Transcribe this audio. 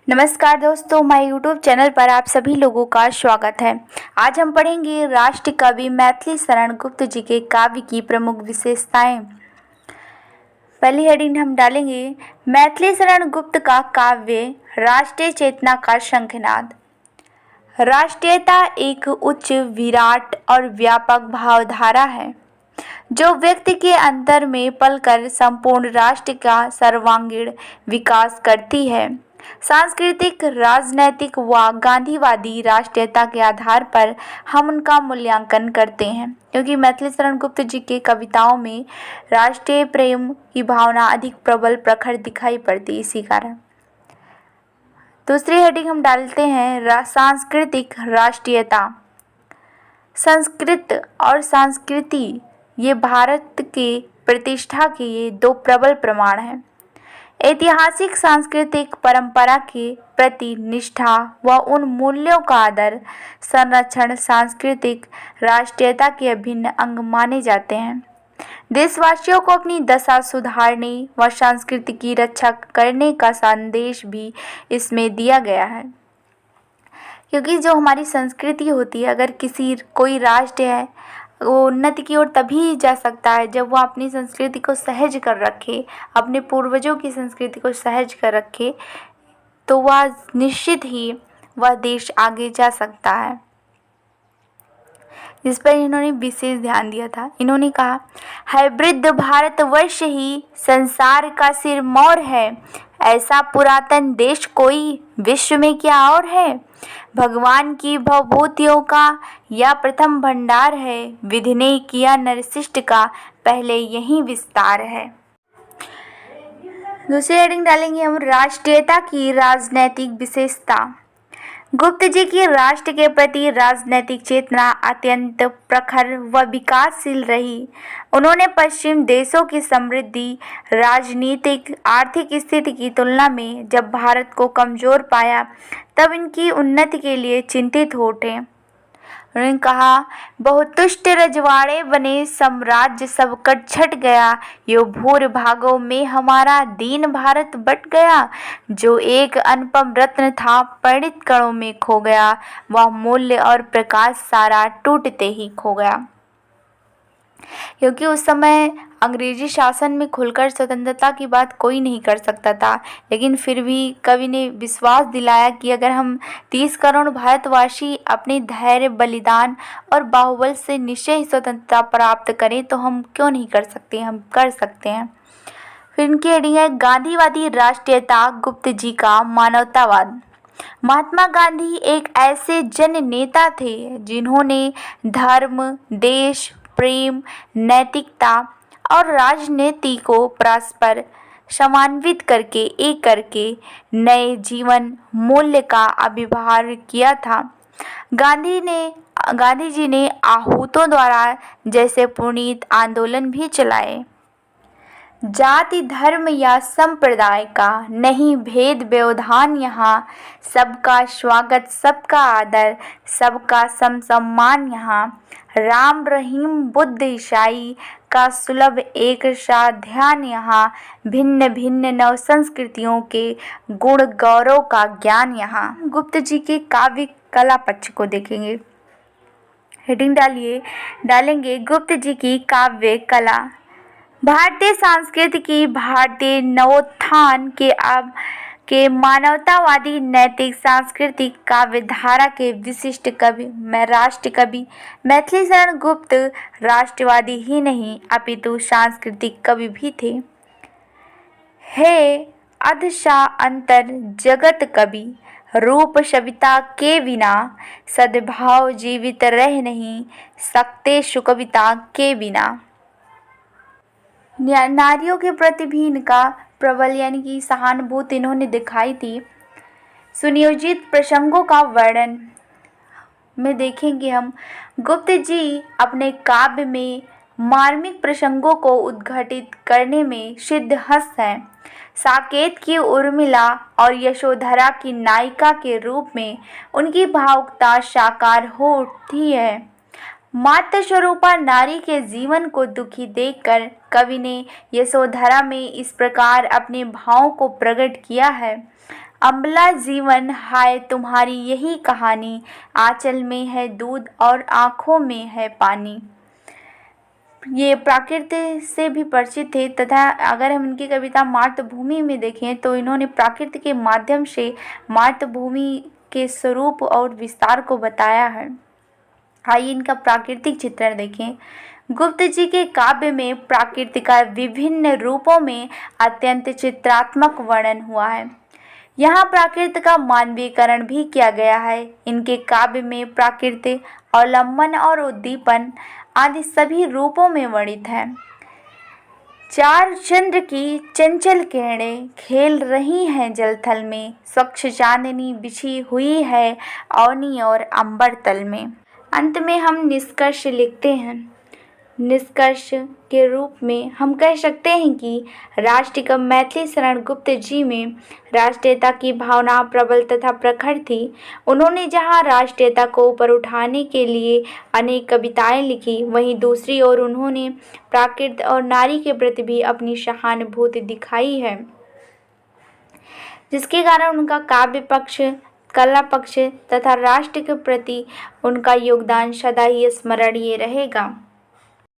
नमस्कार दोस्तों, my YouTube channel पर आप सभी लोगों का स्वागत है। आज हम पढ़ेंगे राष्ट्र कवि मैथिली शरण गुप्त जी के काव्य की प्रमुख विशेषताएं। पहली हेडिंग हम डालेंगे मैथिली शरण गुप्त का काव्य राष्ट्रीय चेतना का शंखनाद। राष्ट्रीयता एक उच्च, विराट और व्यापक भावधारा है जो व्यक्ति के अंतर में पलकर संपूर्ण राष्ट्र का सर्वांगीण विकास करती है। सांस्कृतिक, राजनैतिक व गांधीवादी राष्ट्रीयता के आधार पर हम उनका मूल्यांकन करते हैं, क्योंकि मैथिली शरण गुप्त जी के कविताओं में राष्ट्रीय प्रेम की भावना अधिक प्रबल प्रखर दिखाई पड़ती, इसी कारण। दूसरी हेडिंग हम डालते हैं सांस्कृतिक राष्ट्रीयता। संस्कृत और संस्कृति ये भारत के प्रतिष्ठा के ये दो प्रबल प्रमाण हैं। ऐतिहासिक सांस्कृतिक परंपरा के प्रति निष्ठा व उन मूल्यों का आदर संरक्षण सांस्कृतिक राष्ट्रीयता के अभिन्न अंग माने जाते हैं। देशवासियों को अपनी दशा सुधारने व संस्कृति की रक्षा करने का संदेश भी इसमें दिया गया है, क्योंकि जो हमारी संस्कृति होती है, अगर कोई राष्ट्र है वो उन्नति की ओर तभी जा सकता है जब वह अपनी संस्कृति को सहज कर रखे, अपने पूर्वजों की संस्कृति को सहज कर रखे, तो वह निश्चित ही वह देश आगे जा सकता है। जिस पर इन्होंने विशेष ध्यान दिया था। इन्होंने कहा, है वृद्ध भारतवर्ष ही संसार का सिरमौर है, ऐसा पुरातन देश कोई विश्व में क्या और है। भगवान की भवभूतियों का यह प्रथम भंडार है, विधि ने किया नरशिष्ट का पहले यही विस्तार है। दूसरी हेडिंग डालेंगे हम राष्ट्रीयता की राजनैतिक विशेषता। गुप्त जी की राष्ट्र के प्रति राजनैतिक चेतना अत्यंत प्रखर व विकासशील रही। उन्होंने पश्चिम देशों की समृद्धि, राजनीतिक, आर्थिक स्थिति की तुलना में जब भारत को कमजोर पाया तब इनकी उन्नति के लिए चिंतित हो उठे। उन्होंने कहा, बहुतुष्ट रजवाड़े बने, साम्राज्य सब कट छट गया, यो भूर भागों में हमारा दीन भारत बट गया। जो एक अनुपम रत्न था परिणित कणों में खो गया, वह मूल्य और प्रकाश सारा टूटते ही खो गया। क्योंकि उस समय अंग्रेजी शासन में खुलकर स्वतंत्रता की बात कोई नहीं कर सकता था, लेकिन फिर भी कवि ने विश्वास दिलाया कि अगर हम 30 करोड़ भारतवासी अपने धैर्य, बलिदान और बाहुबल से निश्चय ही स्वतंत्रता प्राप्त करें तो हम क्यों नहीं कर सकते, हम कर सकते हैं। फिर इनकी हेडिंग है गांधीवादी राष्ट्रीयता, गुप्त जी का मानवतावाद। महात्मा गांधी एक ऐसे जन नेता थे जिन्होंने धर्म, देश प्रेम, नैतिकता और राजनीति को परस्पर समन्वित करके एक करके नए जीवन मूल्य का आविर्भाव किया था। गांधी जी ने आहूतों द्वारा जैसे पुनीत आंदोलन भी चलाए। जाति, धर्म या संप्रदाय का नहीं भेद व्यवधान, यहाँ सबका स्वागत, सबका आदर, सबका सम्मान। यहाँ राम, रहीम, बुद्ध, ईसाई का सुलभ एक सा ध्यान। यहाँ भिन्न भिन्न नव संस्कृतियों के गुण गौरव का ज्ञान। यहाँ गुप्त जी के काव्य कला पक्ष को देखेंगे। हेडिंग डालेंगे गुप्त जी की काव्य कला। भारतीय संस्कृति की, भारतीय नवोत्थान के मानवतावादी नैतिक सांस्कृतिक काव्यधारा के विशिष्ट कवि राष्ट्र कवि मैथिली शरण गुप्त राष्ट्रवादी ही नहीं अपितु सांस्कृतिक कवि भी थे। हे अधशा अंतर जगत कवि, रूप सविता के बिना सद्भाव जीवित रह नहीं सकते, सुकविता के बिना। नारियों के प्रति भी इनका प्रबल यानी कि सहानुभूति इन्होंने दिखाई थी। सुनियोजित प्रसंगों का वर्णन में देखेंगे हम, गुप्त जी अपने काव्य में मार्मिक प्रसंगों को उद्घाटित करने में सिद्धहस्त हैं। साकेत की उर्मिला और यशोधरा की नायिका के रूप में उनकी भावुकता साकार हो उठती है। मातृ स्वरूपा नारी के जीवन को दुखी देखकर कवि ने यशोधरा में इस प्रकार अपने भावों को प्रकट किया है। अम्बला जीवन हाय तुम्हारी यही कहानी, आंचल में है दूध और आँखों में है पानी। ये प्रकृति से भी परिचित थे तथा अगर हम इनकी कविता मातृभूमि में देखें तो इन्होंने प्रकृति के माध्यम से मातृभूमि के स्वरूप और विस्तार को बताया है। आइए इनका प्राकृतिक चित्रण देखें। गुप्त जी के काव्य में प्रकृति का विभिन्न रूपों में अत्यंत चित्रात्मक वर्णन हुआ है। यहाँ प्रकृति का मानवीकरण भी किया गया है। इनके काव्य में प्रकृति अवलंबन और उद्दीपन आदि सभी रूपों में वर्णित है। चार चंद्र की चंचल किरणें खेल रही हैं जलथल में, स्वच्छ चांदनी बिछी हुई है अवनी और अंबर तल में। अंत में हम निष्कर्ष लिखते हैं। निष्कर्ष के रूप में हम कह सकते हैं कि राष्ट्रीय कवि मैथिली शरण गुप्त जी में राष्ट्रीयता की भावना प्रबल तथा प्रखर थी। उन्होंने जहां राष्ट्रीयता को ऊपर उठाने के लिए अनेक कविताएं लिखी, वहीं दूसरी ओर उन्होंने प्रकृति और नारी के प्रति भी अपनी सहानुभूति दिखाई है, जिसके कारण उनका काव्य पक्ष, कला पक्ष तथा राष्ट्र के प्रति उनका योगदान सदा ही स्मरणीय रहेगा।